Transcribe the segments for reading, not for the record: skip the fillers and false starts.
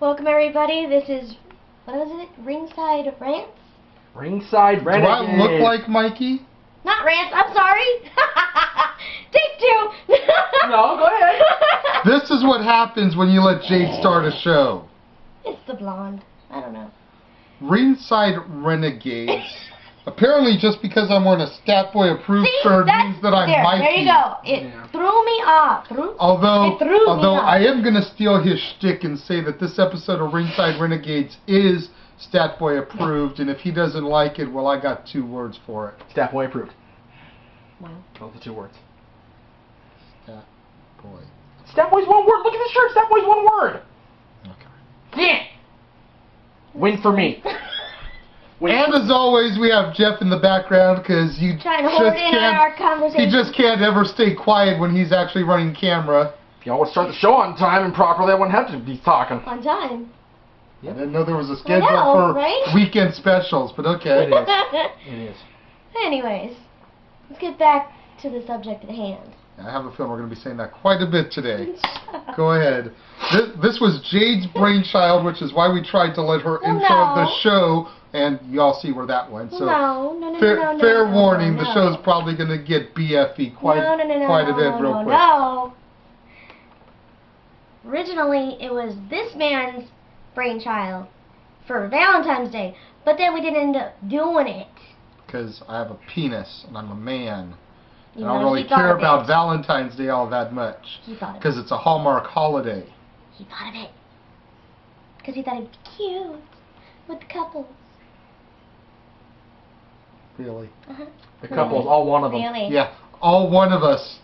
Welcome everybody, this is, what was it? Ringside Rants? Ringside Renegades. Do I look like Mikey? Not Rants, I'm sorry! Take two! No, go ahead. This is what happens when you let Jade start a show. It's the blonde, I don't know. Ringside Renegades. Apparently just because I'm wearing a Statboy approved shirt means that I'm Mikey. There you go. It threw me off. Although I am going to steal his shtick and say that this episode of Ringside Renegades is Statboy approved, and if he doesn't like it, well, I got 2 words for it. Statboy approved. Wow. Those are 2 words. Statboy. Statboy's 1 word. Look at the shirt. Statboy's 1 word. Okay. Yeah. Win for me. And as always, we have Jeff in the background because he just can't ever stay quiet when he's actually running camera. If y'all would start the show on time and properly, I wouldn't have to be talking. On time. I didn't know there was a schedule for weekend specials, but okay. It is. It is. Anyways, let's get back to the subject at hand. I have a feeling we're going to be saying that quite a bit today. Go ahead. This was Jade's brainchild, which is why we tried to let her intro the show, and y'all see where that went. So fair warning, the show's probably going to get BFE quite a bit real quick. No. Originally, it was this man's brainchild for Valentine's Day, but then we didn't end up doing it. Because I have a penis, and I'm a man. I You don't know, really he thought care of about it. Valentine's Day all that much. He thought of it. Because it's a Hallmark holiday. He thought of it. Because he thought it'd be cute with the couples. Really? The couple's all one of them. Really? Yeah, all one of us.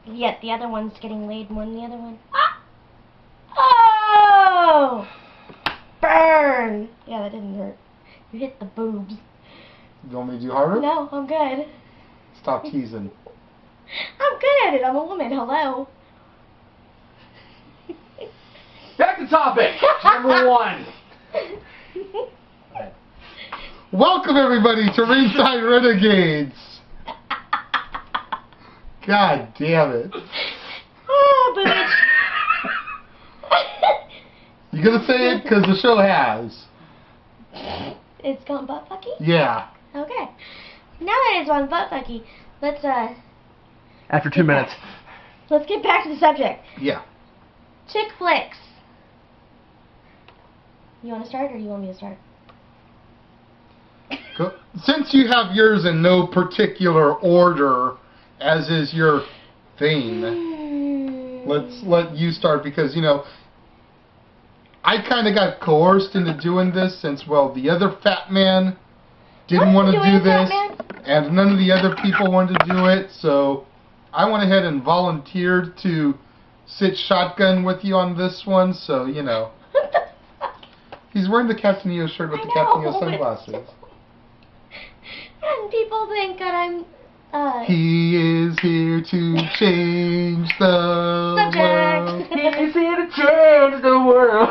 Yet the other one's getting laid more than the other one. Ah! Oh! Burn! Yeah, that didn't hurt. You hit the boobs. You want me to do harder? No, I'm good. Stop teasing. I'm good at it. I'm a woman. Hello. Back to topic. Number 1. Welcome everybody to Ringside Renegades. God damn it. Oh, bitch. You gonna say it? Because the show has. It's gone butt fucky? Yeah. Okay. Now that it's gone butt fucky, let's After 2 minutes. let's get back to the subject. Yeah. Chick flicks. You want to start or you want me to start? Since you have yours in no particular order, as is your thing, let's let you start because, you know, I kind of got coerced into doing this since, well, the other fat man didn't want to do this, and none of the other people wanted to do it, so I went ahead and volunteered to sit shotgun with you on this one, so, you know. He's wearing the Captain EO shirt with the Captain EO sunglasses. And people think that I'm, He is here to change the world. He's here to change the world.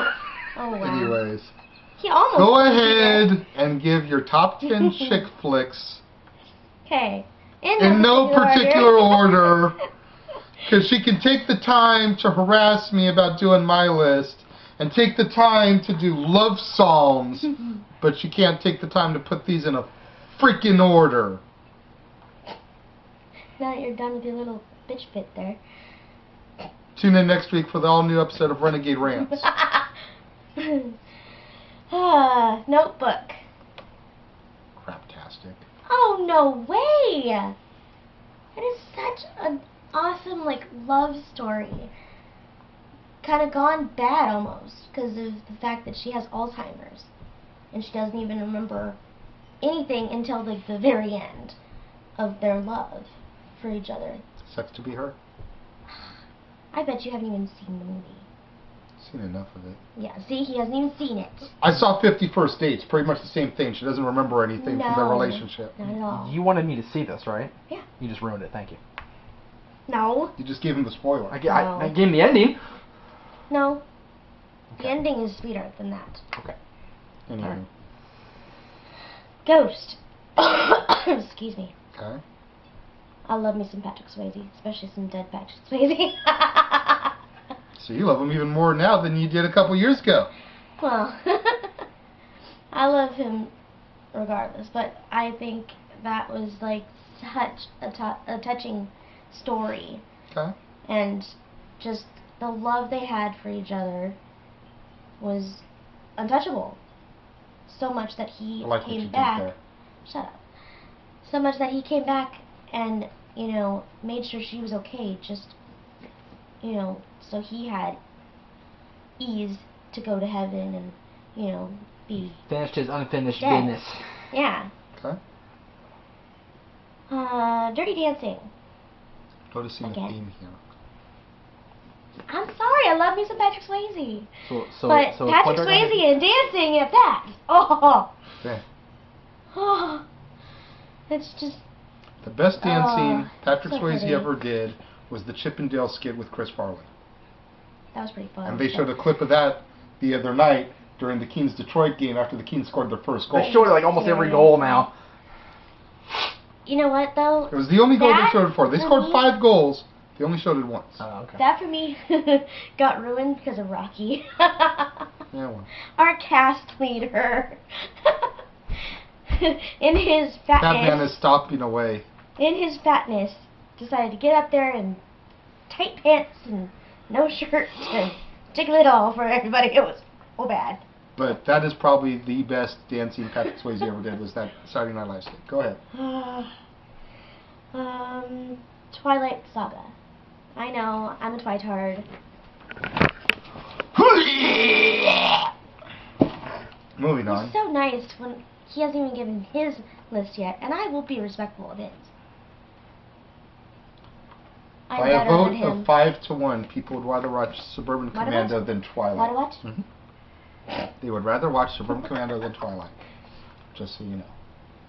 Oh, wow. Anyways, He almost go ahead and give your top 10 chick flicks Okay. in no particular order, because she can take the time to harass me about doing my list and take the time to do love songs, but she can't take the time to put these in a freaking order. Now that you're done with your little bitch bit there. Tune in next week for the all-new episode of Renegade Rants. Notebook. Craptastic. Oh, no way! It is such an awesome, like, love story. Kind of gone bad, almost, because of the fact that she has Alzheimer's. And she doesn't even remember anything until, like, the very end of their love for each other. Sucks to be her. I bet you haven't even seen the movie. Seen enough of it. Yeah, see, he hasn't even seen it. I saw 50 First Dates. Pretty much the same thing. She doesn't remember anything from their relationship. Not at all. You wanted me to see this, right? Yeah. You just ruined it. Thank you. No. You just gave him the spoiler. I gave him the ending. No. Okay. The ending is sweeter than that. Okay. Anyway. Ghost. Excuse me. Okay. I love me some Patrick Swayze, especially some dead Patrick Swayze. So you love him even more now than you did a couple years ago. Well, I love him regardless, but I think that was like such a touching story. Okay. And just the love they had for each other was untouchable. So much that he I like what you came did back. there. Shut up. So much that he came back and, you know, made sure she was okay. Just, you know, so he had ease to go to heaven and, you know, be Finished his unfinished dead. business. Yeah. Okay. Dirty Dancing. Noticing a Again. theme here. I'm sorry, I love me some Patrick Swayze. So But so Patrick Quinter- Swayze and dancing at that. Oh. Okay. Oh. It's just. The best dancing Patrick so Swayze pretty. ever did was the Chippendale skit with Chris Farley. That was pretty fun. And they showed a clip of that the other night during the Kings-Detroit game after the Kings scored their first goal. They showed like almost every goal now. You know what, though? It was the only goal they That, showed it for. They for scored me- 5 goals. They only showed it once. Oh, okay. That for me got ruined because of Rocky. Yeah, well. Our cast leader. In his That man fatness, is stomping away. decided to get up there in tight pants and no shirt and jiggle it all for everybody. It was so bad. But that is probably the best dancing Patrick Swayze ever did, was that Saturday Night Live skit. Go ahead. Twilight Saga. I know, I'm a twitard. Moving He's on. so nice when he hasn't even given his list yet, and I will be respectful of his. I'm By a better vote than him. of 5 to 1, people would rather watch Suburban What Commando about? than Twilight. What? Mhm. They would rather watch Suburban Commando than Twilight. Just so you know.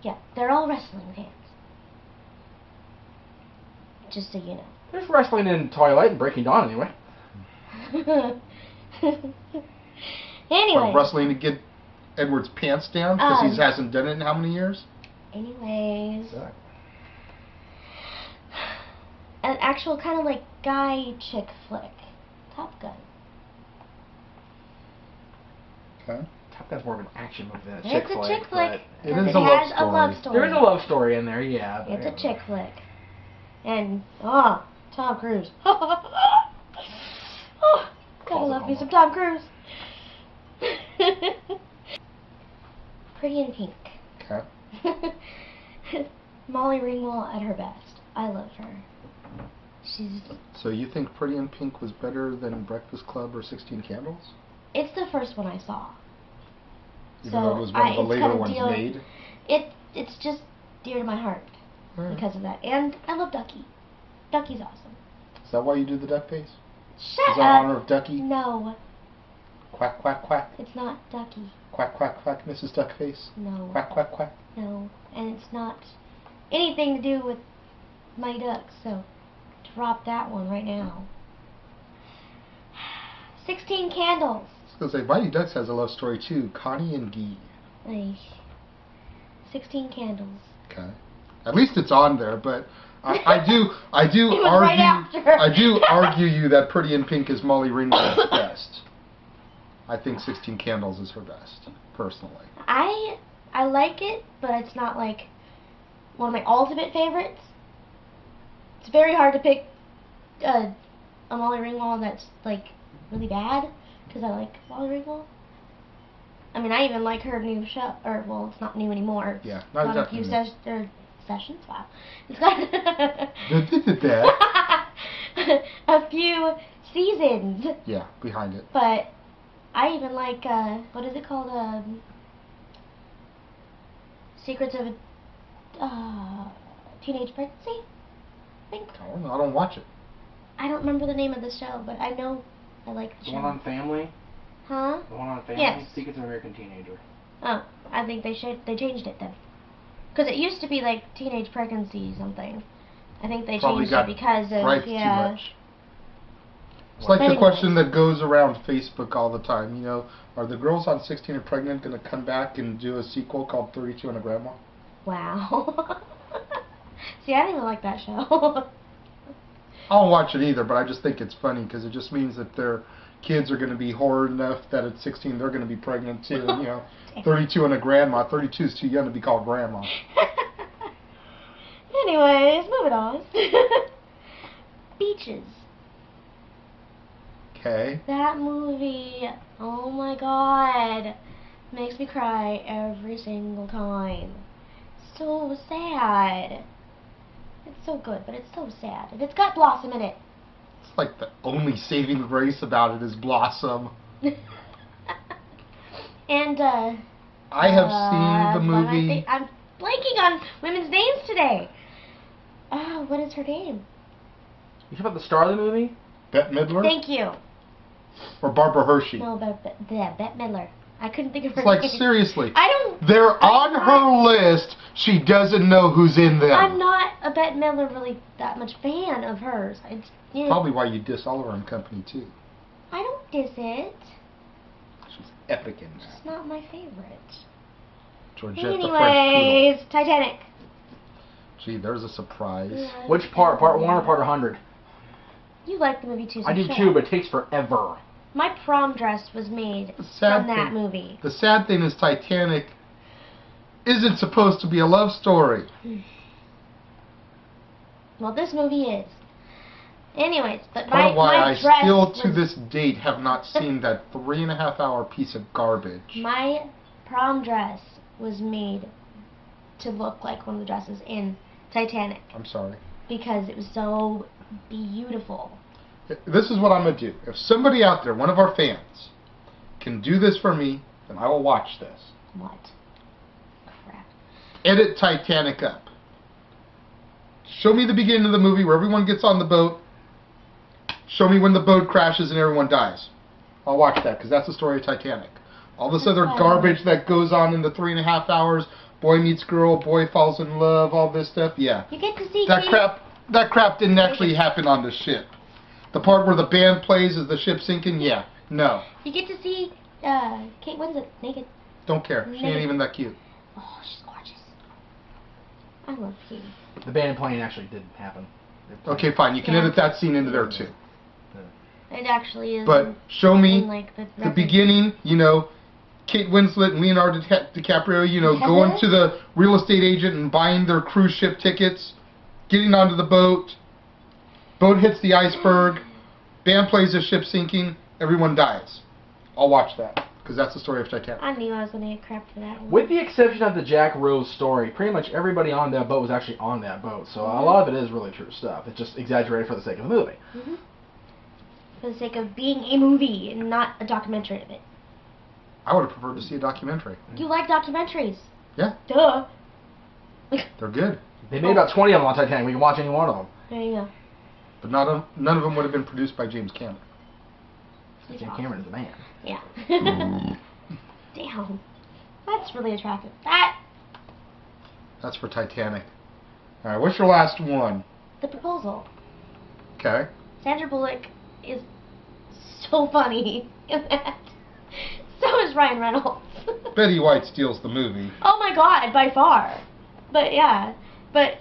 Yeah, they're all wrestling fans. Just so you know. There's wrestling in Twilight and Breaking Dawn anyway. Anyway. Or wrestling to get Edward's pants down because he Um, hasn't done it in how many years? Anyways. An actual kind of like guy chick flick. Top Gun. Okay. Top Gun's more of an action movie than a It's chick a flick. chick flick. It because is a love has a love story. story. There is a love story in there, yeah. It's a chick flick. And, Tom Cruise. Oh, gotta love me some Tom Cruise. Pretty in Pink. Okay. Molly Ringwald at her best. I love her. She's. So you think Pretty in Pink was better than Breakfast Club or 16 Candles? It's the first one I saw. Even So though it was one of the it's later kinda ones made? It's just dear to my heart Alright. because of that. And I love Ducky. Ducky's awesome. Is that why you do the duck face? Shut Is that in up. honor of Ducky? No, Quack, quack, quack. it's not Ducky. Quack, quack, quack, Mrs. Duckface. No. Quack, quack, quack. No. And it's not anything to do with my ducks, so drop that one right now. 16 Candles. I was going to say, Mighty Ducks has a love story too. Connie and Guy. Ay. 16 Candles. Okay. At least it's on there, but I do It was right argue after. I do argue you that Pretty in Pink is Molly Ringwald's best. I think 16 Candles is her best, personally. I like it, but it's not like one of my ultimate favorites. It's very hard to pick a Molly Ringwald that's like really bad because I like Molly Ringwald. I mean, I even like her new show, or well, it's not new anymore. Yeah, It's not got exactly a few new. sessions. Wow, it's got a few seasons. Yeah, behind it. But I even like what is it called? Secrets of a Teenage Pregnancy, I think. I don't know. I don't watch it. I don't remember the name of the show, but I know I like the The show. one on Family? Huh? The one on Family? Yes. Secrets of American Teenager. Oh, I think they changed it then. Because it used to be like Teenage Pregnancy something. I think they Probably changed got it because of griped yeah. too much. It's like the Anyways. question that goes around Facebook all the time, you know, are the girls on 16 and Pregnant going to come back and do a sequel called 32 and a Grandma? Wow. See, I didn't even like that show. I don't watch it either, but I just think it's funny because it just means that they're kids are going to be horrid enough that at 16 they're going to be pregnant too. 32 and a grandma. 32 is too young to be called grandma. Anyways, moving on. Beaches. Okay. That movie, oh my god, makes me cry every single time. So sad. It's so good, but it's so sad. And it's got Blossom in it. It's like the only saving grace about it is Blossom. And, I have seen the movie. I'm blanking on women's names today. What is her name? You talking about the star of the movie? Bette Midler? Thank you. Or Barbara Hershey? No, Bette Midler. I couldn't think of her It's like, name. seriously. I'm They're on her list. She doesn't know who's in them. I'm not a Bette Midler really that much fan of hers. Probably why you diss Oliver and Company, too. I don't diss it. She's epic in that. It's not my favorite. Georgette the French Anyways, Titanic. Poodle. Gee, there's a surprise. Yeah, Which part? Part 1 or part 100? You like the movie too, so I do shut too, up. but it takes forever. My prom dress was made from that movie. The sad thing is Titanic isn't supposed to be a love story. Well, this movie is. Anyways, but Part of why my I dress still to was, this date have not seen that 3.5-hour piece of garbage. My prom dress was made to look like one of the dresses in Titanic I'm sorry. because it was so beautiful. This is what I'm going to do. If somebody out there, one of our fans, can do this for me, then I will watch this. What? Crap. Edit Titanic up. Show me the beginning of the movie where everyone gets on the boat. Show me when the boat crashes and everyone dies. I'll watch that because that's the story of Titanic. All this other garbage that goes on in the 3.5 hours, boy meets girl, boy falls in love, all this stuff, yeah. You get to see That crap didn't actually happen on the ship. The part where the band plays as the ship's sinking, yeah. No. You get to see Kate Winslet naked. Don't care. She ain't even that cute. Oh, she's gorgeous. I love Kate. The band playing actually did happen. Okay, fine. You can edit that scene into there too. It actually is. But show me in, like, the beginning, Kate Winslet and Leonardo DiCaprio, going to the real estate agent and buying their cruise ship tickets, getting onto the boat, boat hits the iceberg, band plays the ship sinking, everyone dies. I'll watch that, because that's the story of Titanic. I knew I was going to get crap for that one. With the exception of the Jack Rose story, pretty much everybody on that boat was actually on that boat, so a lot of it is really true stuff. It's just exaggerated for the sake of the movie. Mm-hmm. For the sake of being a movie and not a documentary of it. I would have preferred to see a documentary. You like documentaries? Yeah. Duh. They're good. They made about 20 of them on Titanic. We can watch any one of them. There you go. But none of them would have been produced by James Cameron. He's James awesome. Cameron is a man. Yeah. Damn. That's really attractive. That's for Titanic. All right, what's your last one? The Proposal. Okay. Sandra Bullock is so funny in that. So is Ryan Reynolds. Betty White steals the movie. Oh my god, by far. But yeah, but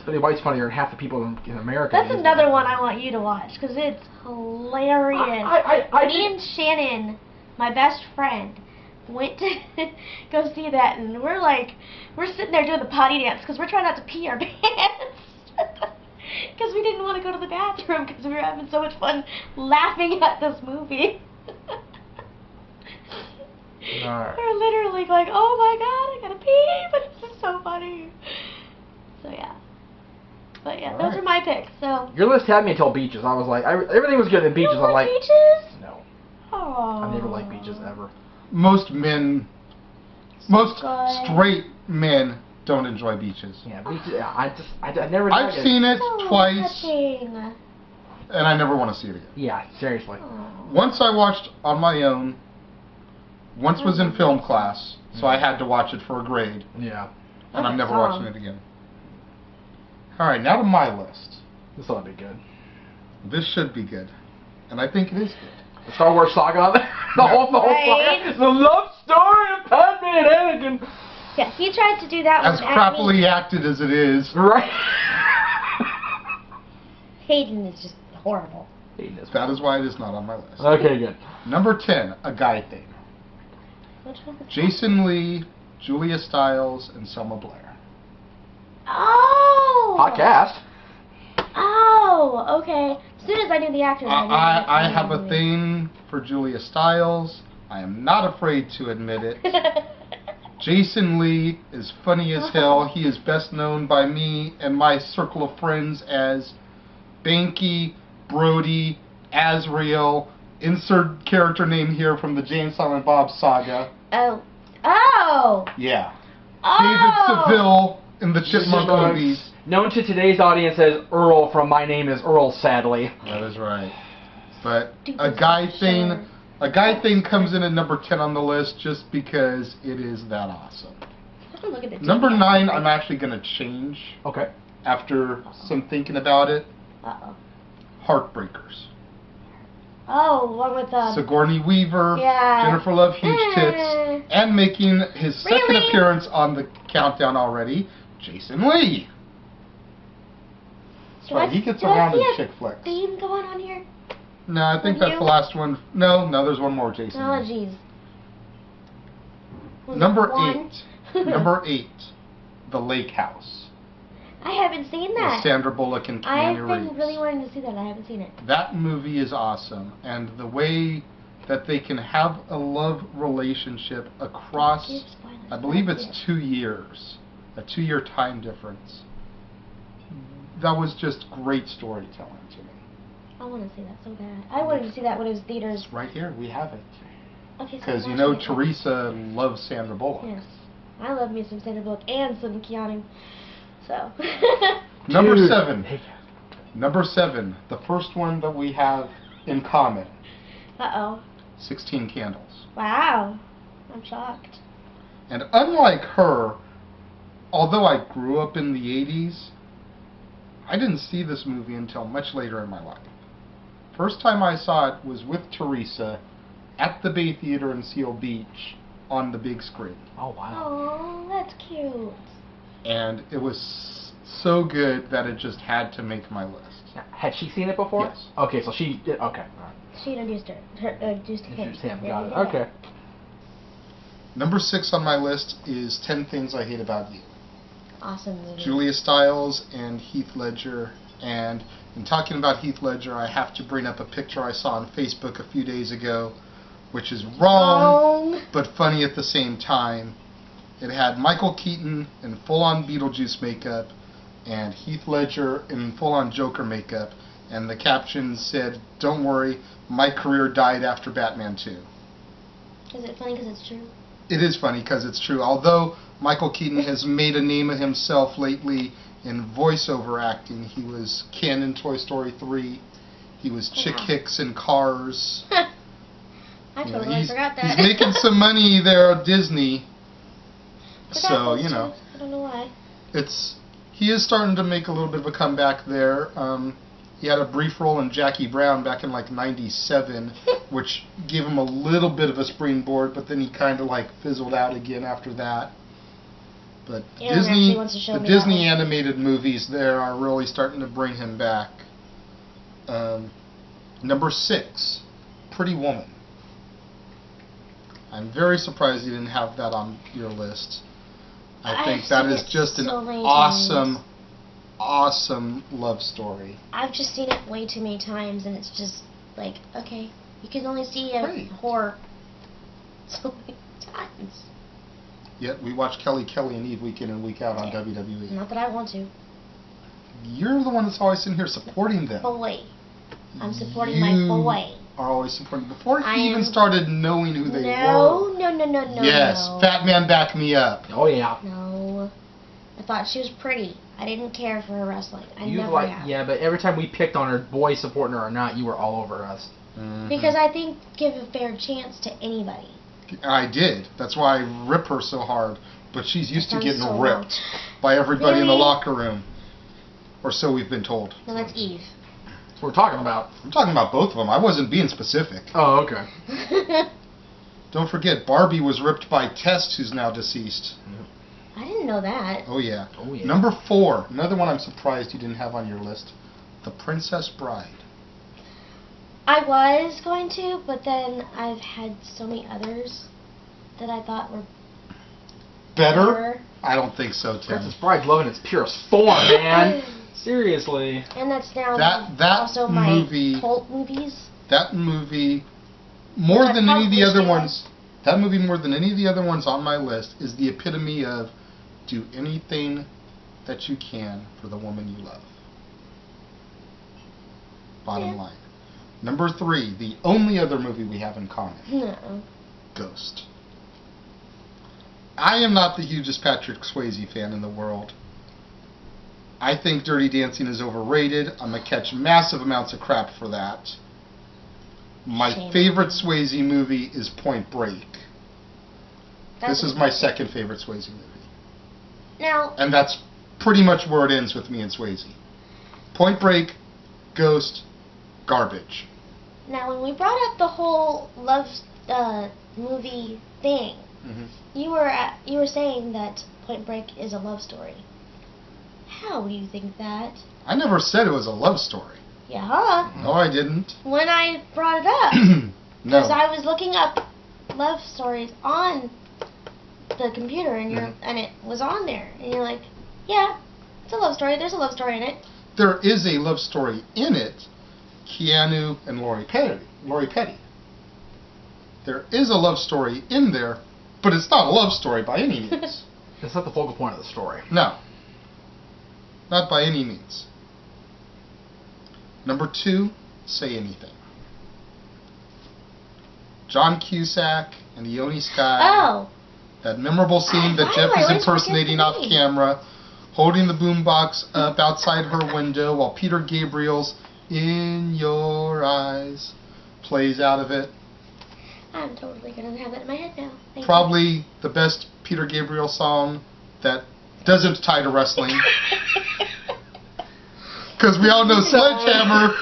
Betty White's funnier than half the people in America. that's another one I want you to watch because it's hilarious. Me and Shannon, my best friend, went to go see that, and we're sitting there doing the potty dance because we're trying not to pee our pants. Because we didn't want to go to the bathroom because we were having so much fun laughing at this movie. Alright. We're literally going, oh my god, I gotta pee, but it's just so funny. So yeah. But yeah, those are my picks. So your list had me until Beaches. I was like, everything was good in Beaches. You I'm like, Beaches? no. Aww. I've never liked Beaches ever. Most straight men don't enjoy Beaches. Yeah, Beaches. I never. I've seen it So twice, touching. and I never want to see it again. Yeah, seriously. Aw. Once I watched on my own. Once was in film class, so I had to watch it for a grade, Yeah. and I'm That's never a watching song. it again. All right, now to my list. This ought to be good. This should be good, and I think it is good. The Star Wars saga. the whole Right. saga. The love story of Padme and Anakin. Yeah, he tried to do that As with crappily acted as it is. Right. Hayden is just horrible. That is why it is not on my list. Okay, good. Number 10, a guy thing. Which one? Jason Lee, Julia Stiles, and Selma Blair. Oh! Hot cast. Oh, okay. As soon as I knew the actors, I knew I have a thing for Julia Stiles. I am not afraid to admit it. Jason Lee is funny as hell. He is best known by me and my circle of friends as Banky, Brody, Azrael, insert character name here from the Jane Silent Bob saga. Oh. Oh! Yeah. Oh! David Seville in the Chipmunk movies. Known to today's audience as Earl from My Name is Earl, sadly. That is right. But a guy thing comes in at number 10 on the list just because it is that awesome. Look at the Number TV. 9, I'm actually going to change Okay. after some thinking about it. Uh-oh. Heartbreakers. Oh, one with Sigourney Weaver, Yeah. Jennifer Love Huge Tits, and making his second Really? appearance on the countdown already, Jason Lee. That's right, he gets around in chick flicks. Theme going on here? No, I think With that's you? the last one. No, there's one more, Jason Oh, Lee. jeez. Number One. 8. Number 8. The Lake House. I haven't seen With that. Sandra Bullock and I've Keanu been Reeves. really wanting to see that. I haven't seen it. That movie is awesome, and the way that they can have a love relationship across, Give spoilers. I believe Thank it's you. 2 years, a 2-year time difference. That was just great storytelling to me. I want to see that so bad. I wanted to see that when it was theaters. Right here, we have it. Okay, so Because you watch know it. Teresa loves Sandra Bullock. Yes. I love me some Sandra Bullock and some Keanu. So. Number Dude. 7. Number 7. The first one that we have in common. Uh-oh. 16 Candles. Wow. I'm shocked. And unlike her, although I grew up in the 80s, I didn't see this movie until much later in my life. First time I saw it was with Teresa at the Bay Theater in Seal Beach on the big screen. Oh, wow. Oh, that's cute. And it was so good that it just had to make my list. Had she seen it before? Yes. Okay, so she did. Okay. All right. She introduced introduced him. Introduced him. There Got you it. go. Okay. Number 6 on my list is 10 Things I Hate About You. Awesome movie. Julia Stiles and Heath Ledger. And in talking about Heath Ledger, I have to bring up a picture I saw on Facebook a few days ago, which is wrong, but funny at the same time. It had Michael Keaton in full-on Beetlejuice makeup and Heath Ledger in full-on Joker makeup, and the caption said, "Don't worry, my career died after Batman 2." Is it funny because it's true? It is funny because it's true. Although Michael Keaton has made a name of himself lately in voiceover acting. He was Ken in Toy Story 3. He was Chick Wow. Hicks in Cars. I You know, totally forgot that. He's making some money there at Disney. Forgot So, those you know, two. I don't know why. he is starting to make a little bit of a comeback there. He had a brief role in Jackie Brown back in like '97, which gave him a little bit of a springboard, but then he kind of like fizzled out again after that. But Aaron actually Disney, wants to show the me Disney that one. animated movies there are really starting to bring him back. Number 6, Pretty Woman. I'm very surprised you didn't have that on your list. I think I've that seen is it just an so many awesome, times. awesome love story. I've just seen it way too many times, and it's just like, okay, you can only see a Great. horror so many times. Yet we watch Kelly and Eve week in and week out on WWE. Not that I want to. You're the one that's always in here supporting them. Boy. I'm supporting my You boy. are always supporting. Before I he even am- started knowing who they were. No. Yes, no. Fat Man, back me up. Oh, yeah. No. I thought she was pretty. I didn't care for her wrestling. I You never like, have. yeah, but every time we picked on her, boy supporting her or not, you were all over us. Mhm. Because I think give a fair chance to anybody. I did. That's why I rip her so hard. But she's used to Sounds getting so ripped by everybody in the Really? locker room. Or so we've been told. No, that's Eve. That's what we're talking about. I'm talking about both of them. I wasn't being specific. Oh, okay. Don't forget, Barbie was ripped by Test, who's now deceased. I didn't know that. Oh, yeah. Oh, yeah. Number 4, another one I'm surprised you didn't have on your list. The Princess Bride. I was going to, but then I've had so many others that I thought were Better? I don't think so, Tim. Princess Bride's love in its purest form, man. Seriously. And that's now That also movie, my cult movies. That movie, more than any of the other ones, that movie more than any of the other ones on my list is the epitome of do anything that you can for the woman you love. Bottom line. Number 3, the only other movie we have in common. No. Ghost. I am not the hugest Patrick Swayze fan in the world. I think Dirty Dancing is overrated. I'm going to catch massive amounts of crap for that. My favorite Swayze movie is Point Break. This is my second favorite Swayze movie. Now. And that's pretty much where it ends with me and Swayze. Point Break, Ghost, garbage. Now, when we brought up the whole love movie thing, you were saying that Point Break is a love story. How do you think that? I never said it was a love story. Yeah. No, I didn't. When I brought it up, No. because I was looking up love stories on the computer, and and it was on there, and you're like, yeah, it's a love story. There's a love story in it. There is a love story in it. Keanu and Lori Petty. There is a love story in there, but it's not a love story by any means. It's not the focal point of the story. No. Not by any means. Number 2, Say Anything. John Cusack and Ione Skye. Oh. That memorable scene that Jeff is impersonating off camera, holding the boombox up outside her window while Peter Gabriel's In Your Eyes plays out of it. I'm totally going to have that in my head now. Thank Probably the best Peter Gabriel song that doesn't tie to wrestling. Because we all know Sledgehammer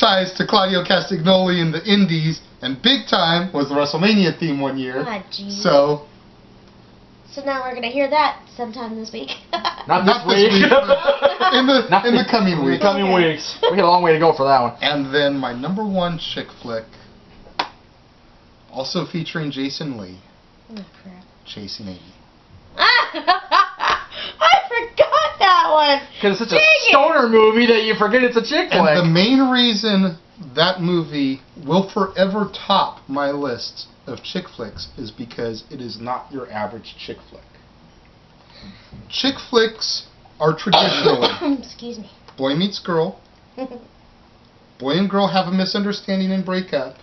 ties to Claudio Castagnoli in the Indies, and Big Time was the WrestleMania theme one year. Ah, geez. So now we're going to hear that sometime this week. Not this week. but in the coming week. Coming weeks. We got a long way to go for that one. And then my number 1 chick flick, also featuring Jason Lee, Oh, crap. Chasing Amy. I forgot that one. Because it's such a stoner movie that you forget it's a chick flick. And the main reason that movie will forever top my list of chick flicks is because it is not your average chick flick. Chick flicks are traditionally Excuse me. boy meets girl, boy and girl have a misunderstanding and break up,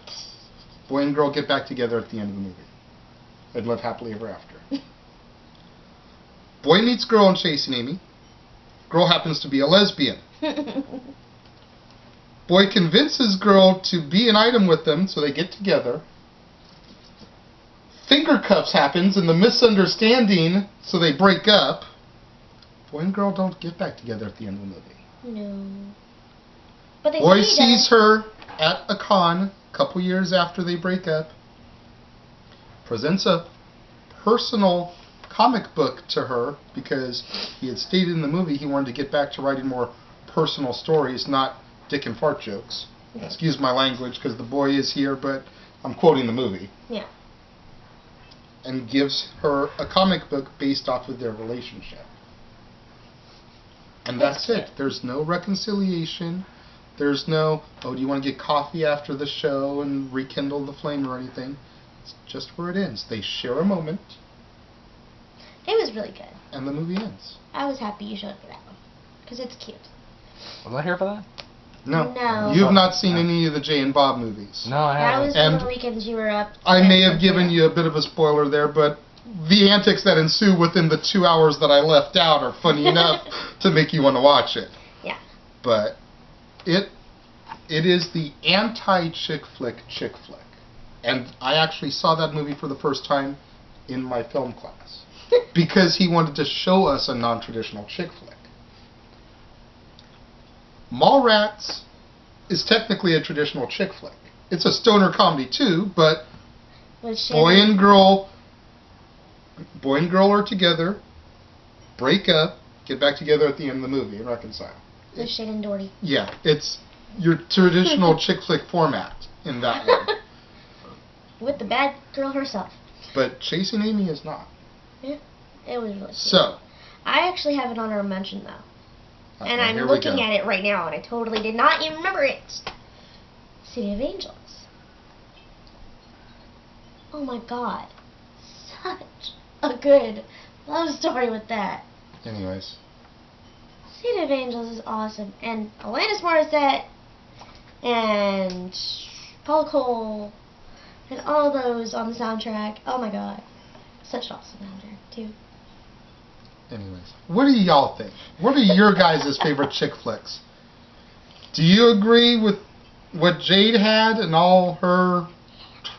boy and girl get back together at the end of the movie and live happily ever after. Boy meets girl in Chasing Amy. Girl happens to be a lesbian. Boy convinces girl to be an item with them, so they get together. Finger cuffs happens and the misunderstanding, so they break up. Boy and girl don't get back together at the end of the movie. No. But they Boy see sees her at a con a couple years after they break up, presents a personal comic book to her because he had stated in the movie he wanted to get back to writing more personal stories, not dick and fart jokes. Excuse my language because the boy is here, but I'm quoting the movie. Yeah. And gives her a comic book based off of their relationship. And that's it. There's no reconciliation. There's no, oh, do you want to get coffee after the show and rekindle the flame or anything? It's just where it ends. They share a moment. It was really good. And the movie ends. I was happy you showed me that one. Because it's cute. Was I here for that? No. No. You've not seen any of the Jay and Bob movies. No, I That haven't. was And one of the weekends you were up. I may have given you a bit of a spoiler there, but the antics that ensue within the 2 hours that I left out are funny enough to make you want to watch it. Yeah. But it is the anti-chick flick chick flick. And I actually saw that movie for the first time in my film class. Because he wanted to show us a non-traditional chick flick. Mallrats is technically a traditional chick flick. It's a stoner comedy too, but boy and girl are together, break up, get back together at the end of the movie and reconcile. With Shane and Doherty. Yeah, it's your traditional chick flick format in that one. With the bad girl herself. But Chasing Amy is not. Yeah, it was really cute. So. I actually have an honorable mention, though. Okay, And I'm looking at it right now, and I totally did not even remember it. City of Angels. Oh my god. Such a good love story with that. Anyways. City of Angels is awesome. And Alanis Morissette and Paul Cole and all those on the soundtrack. Oh my god. Such awesome soundtrack, too. Anyways. What do y'all think? What are your guys' favorite chick flicks? Do you agree with what Jade had and all her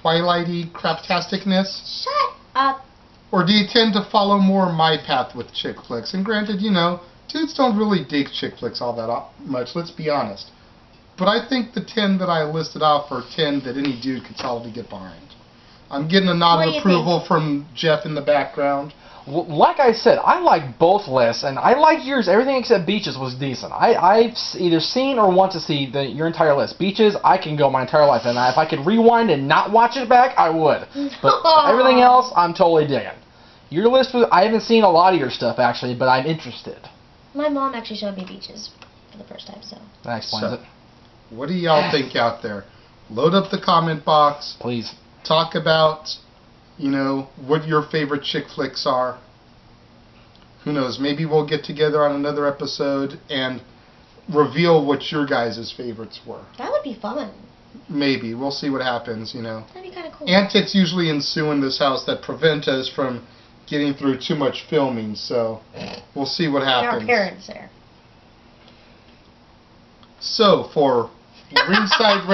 Twilighty craptasticness? Shut up. Or do you tend to follow more my path with chick flicks? And granted, you know, dudes don't really dig chick flicks all that much, let's be honest. But I think the 10 that I listed off are 10 that any dude could solidly get behind. I'm getting a nod of approval from Jeff in the background. Like I said, I like both lists, and I like yours. Everything except Beaches was decent. I've either seen or want to see your entire list. Beaches, I can go my entire life, and if I could rewind and not watch it back, I would. But everything else, I'm totally digging. Your list, I haven't seen a lot of your stuff, actually, but I'm interested. My mom actually showed me Beaches for the first time, so. That explains it. What do y'all think out there? Load up the comment box. Please. Talk about, you know, what your favorite chick flicks are. Who knows, maybe we'll get together on another episode and reveal what your guys' favorites were. That would be fun. Maybe. We'll see what happens, you know. That'd be kind of cool. Antics usually ensue in this house that prevent us from getting through too much filming, so we'll see what happens. Our parents there. So, for Ringside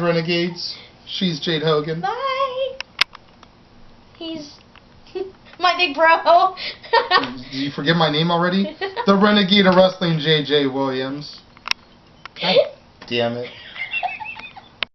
Renegades, she's Jade Hogan. Bye. He's my big bro. Did you forget my name already? The Renegade of Wrestling, J.J. Williams. God damn it.